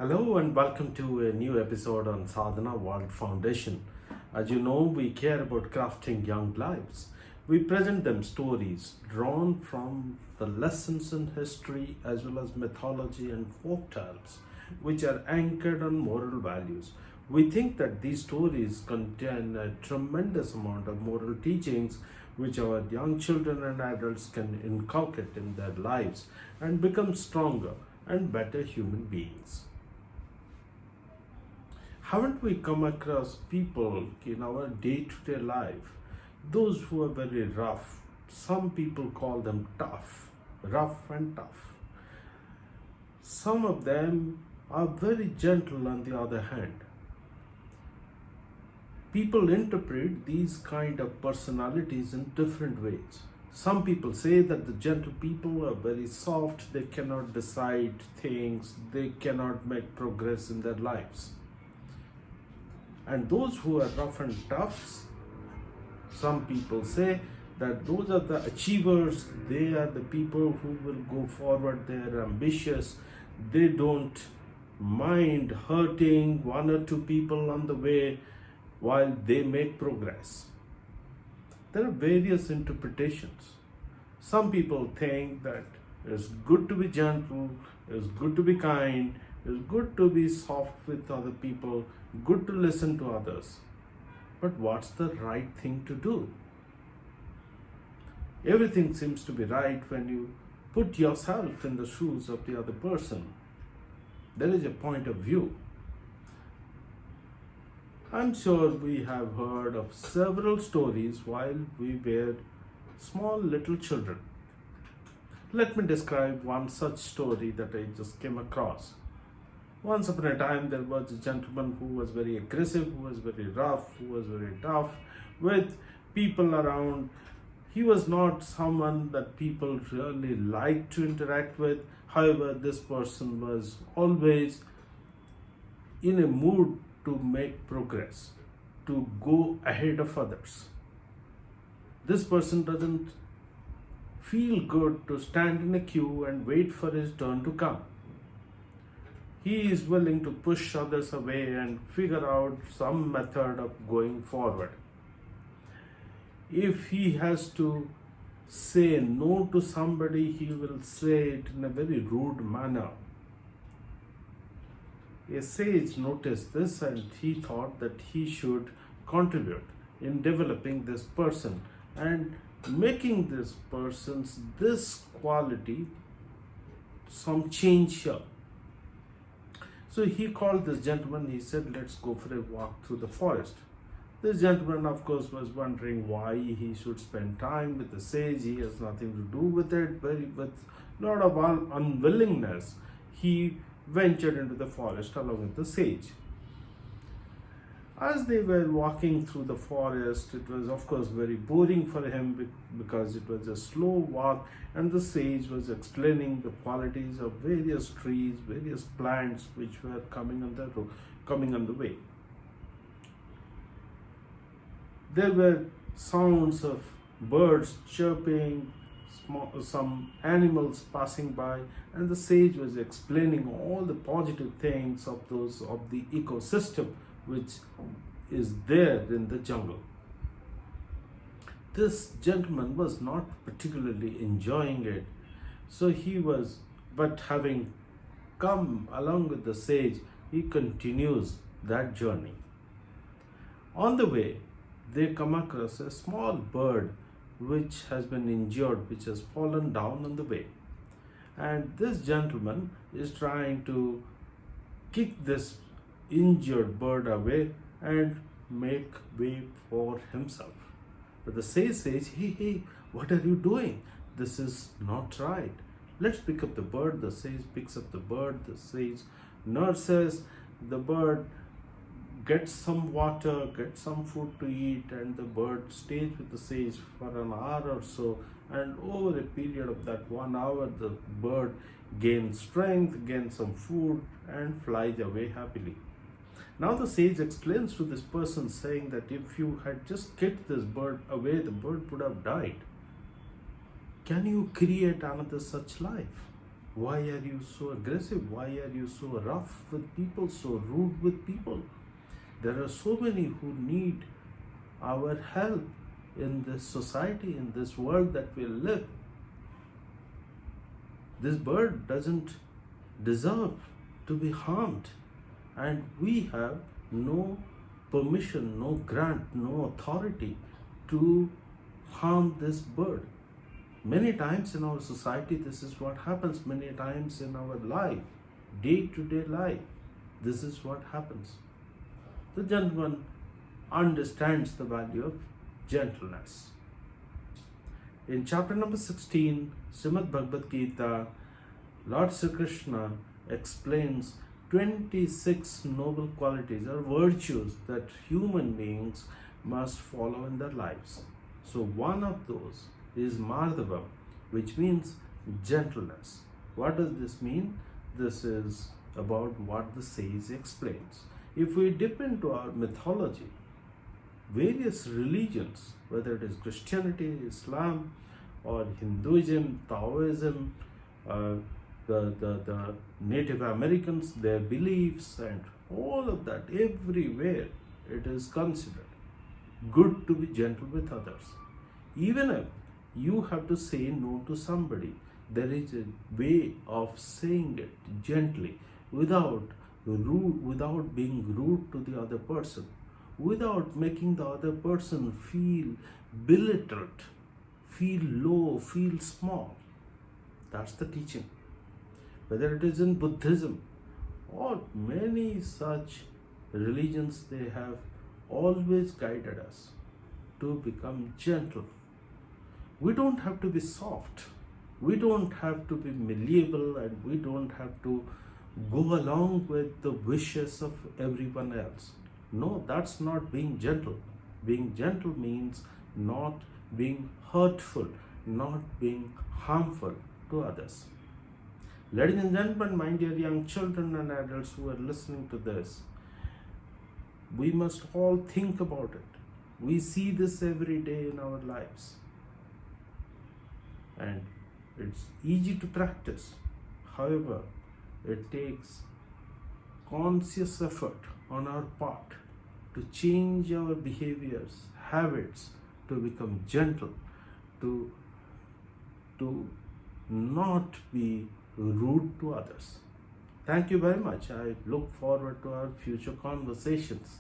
Hello and welcome to a new episode on Sadhana World Foundation. As you know, we care about crafting young lives. We present them stories drawn from the lessons in history as well as mythology and folk tales, which are anchored on moral values. We think that these stories contain a tremendous amount of moral teachings which our young children and adults can inculcate in their lives and become stronger and better human beings. Haven't we come across people in our day-to-day life, those who are very rough? Some people call them tough, rough and tough. Some of them are very gentle on the other hand. People interpret these kind of personalities in different ways. Some people say that the gentle people are very soft, they cannot decide things, they cannot make progress in their lives. And those who are rough and toughs, some people say that those are the achievers, they are the people who will go forward, they are ambitious, they don't mind hurting one or two people on the way while they make progress. There are various interpretations. Some people think that it's good to be gentle, it's good to be kind, it's good to be soft with other people, good to listen to others. But what's the right thing to do? Everything seems to be right when you put yourself in the shoes of the other person. There is a point of view. I'm sure we have heard of several stories while we were small little children. Let me describe one such story that I just came across. Once upon a time, there was a gentleman who was very aggressive, who was very rough, who was very tough with people around. He was not someone that people really liked to interact with. However, this person was always in a mood to make progress, to go ahead of others. This person doesn't feel good to stand in a queue and wait for his turn to come. He is willing to push others away and figure out some method of going forward. If he has to say no to somebody, he will say it in a very rude manner. A sage noticed this and he thought that he should contribute in developing this person and making this person's this quality some change here. So he called this gentleman, he said, let's go for a walk through the forest. This gentleman, of course, was wondering why he should spend time with the sage. He has nothing to do with it. With a lot of unwillingness, he ventured into the forest along with the sage. As they were walking through the forest, it was of course very boring for him because it was a slow walk and the sage was explaining the qualities of various trees, various plants which were coming on the way. There were sounds of birds chirping, some animals passing by, and the sage was explaining all the positive things of the ecosystem which is there in the jungle. This gentleman was not particularly enjoying it, but having come along with the sage, he continues that journey. On the way, they come across a small bird which has been injured, which has fallen down on the way. And this gentleman is trying to kick this injured bird away and make way for himself. But the sage says, hey, what are you doing? This is not right. Let's pick up the bird. The sage picks up the bird. The sage nurses the bird, gets some water, gets some food to eat, and the bird stays with the sage for an hour or so. And over a period of that 1 hour, the bird gains strength, gains some food, and flies away happily. Now the sage explains to this person, saying that if you had just kicked this bird away, the bird would have died. Can you create another such life? Why are you so aggressive? Why are you so rough with people, so rude with people? There are so many who need our help in this society, in this world that we live. This bird doesn't deserve to be harmed, and we have no permission, no grant, no authority to harm this bird. Many times in our society, this is what happens. Many times in our life, day to day life, this is what happens. The gentleman understands the value of gentleness. In chapter number 16, Srimad Bhagavad Gita, Lord Sri Krishna explains 26 noble qualities or virtues that human beings must follow in their lives. So one of those is Madhavam, which means gentleness. What does this mean? This is about what the sage explains. If we dip into our mythology, various religions, whether it is Christianity, Islam, or Hinduism, Taoism, the Native Americans, their beliefs, and all of that, everywhere it is considered good to be gentle with others. Even if you have to say no to somebody, there is a way of saying it gently, without being rude to the other person, without making the other person feel belittled, feel low, feel small. That's the teaching. Whether it is in Buddhism or many such religions, they have always guided us to become gentle. We don't have to be soft. We don't have to be malleable, and we don't have to go along with the wishes of everyone else. No, that's not being gentle. Being gentle means not being hurtful, not being harmful to others. Ladies and gentlemen, my dear young children and adults who are listening to this, we must all think about it. We see this every day in our lives, and it's easy to practice. However, it takes conscious effort on our part to change our behaviors, habits, to become gentle, to not be rude to others. Thank you very much. I look forward to our future conversations.